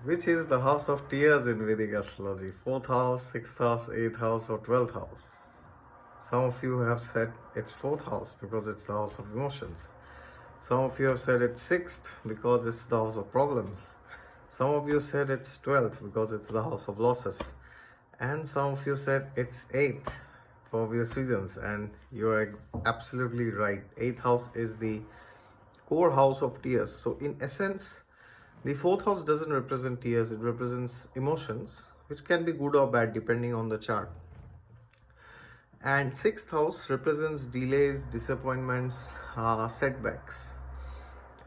Which is the house of tears in Vedic astrology? Fourth house, sixth house, eighth house, or 12th house? Some of you have said it's fourth house because it's the house of emotions. Some of you have said it's sixth because it's the house of problems. Some of you said it's 12th because it's the house of losses. And some of you said it's 8th for obvious reasons. And you're absolutely right. 8th house is the core house of tears. So in essence, the 4th house doesn't represent tears, it represents emotions, which can be good or bad depending on the chart. And 6th house represents delays, disappointments, setbacks,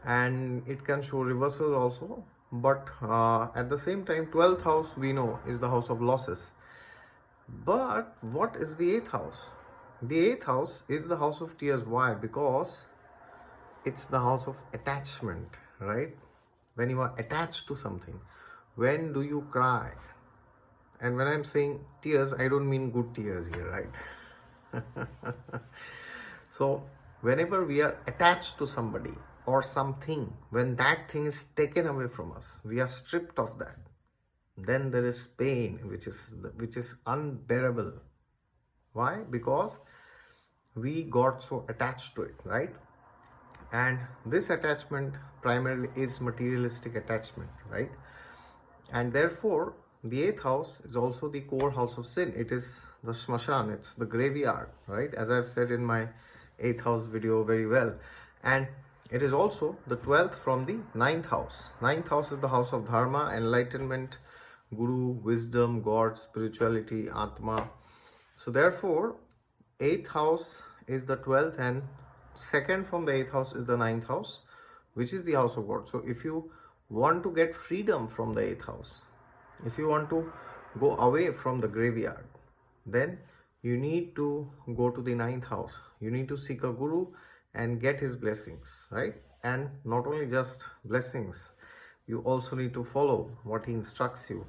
and it can show reversals also. But at the same time, 12th house we know is the house of losses. But what is the 8th house? The 8th house is the house of tears. Why? Because it's the house of attachment, right? When you are attached to something, when do you cry? And when I'm saying tears, I don't mean good tears here, right? So whenever we are attached to somebody or something, when that thing is taken away from us, we are stripped of that, then there is pain which is unbearable. Why? Because we got so attached to it, right? And this attachment primarily is materialistic attachment, right? And therefore the 8th house is also the core house of sin. It is the smashan, it's the graveyard, right? As I've said in my 8th house video very well. And it is also the 12th from the 9th house. 9th house is the house of dharma, enlightenment, guru, wisdom, god, spirituality, atma. So therefore 8th house is the 12th, and second from the 8th house is the 9th house, which is the house of God. So if you want to get freedom from the 8th house, if you want to go away from the graveyard, then you need to go to the 9th house. You need to seek a guru and get his blessings, right? And not only just blessings, you also need to follow what he instructs you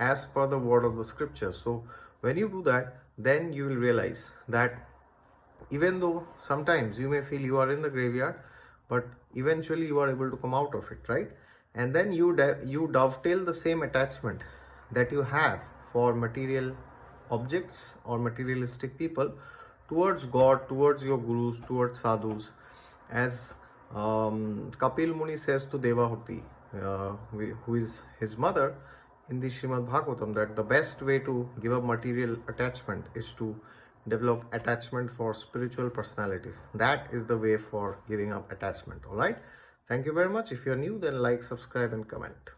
as per the word of the scripture. So when you do that, then you will realize that even though sometimes you may feel you are in the graveyard, but eventually you are able to come out of it, right? And then you dovetail the same attachment that you have for material objects or materialistic people towards God, towards your gurus, towards sadhus. As Kapil Muni says to Devahuti, who is his mother, in the Srimad Bhagavatam, that the best way to give up material attachment is to develop attachment for spiritual personalities. That is the way for giving up attachment. All right. Thank you very much. If you're new, then like, subscribe, and comment.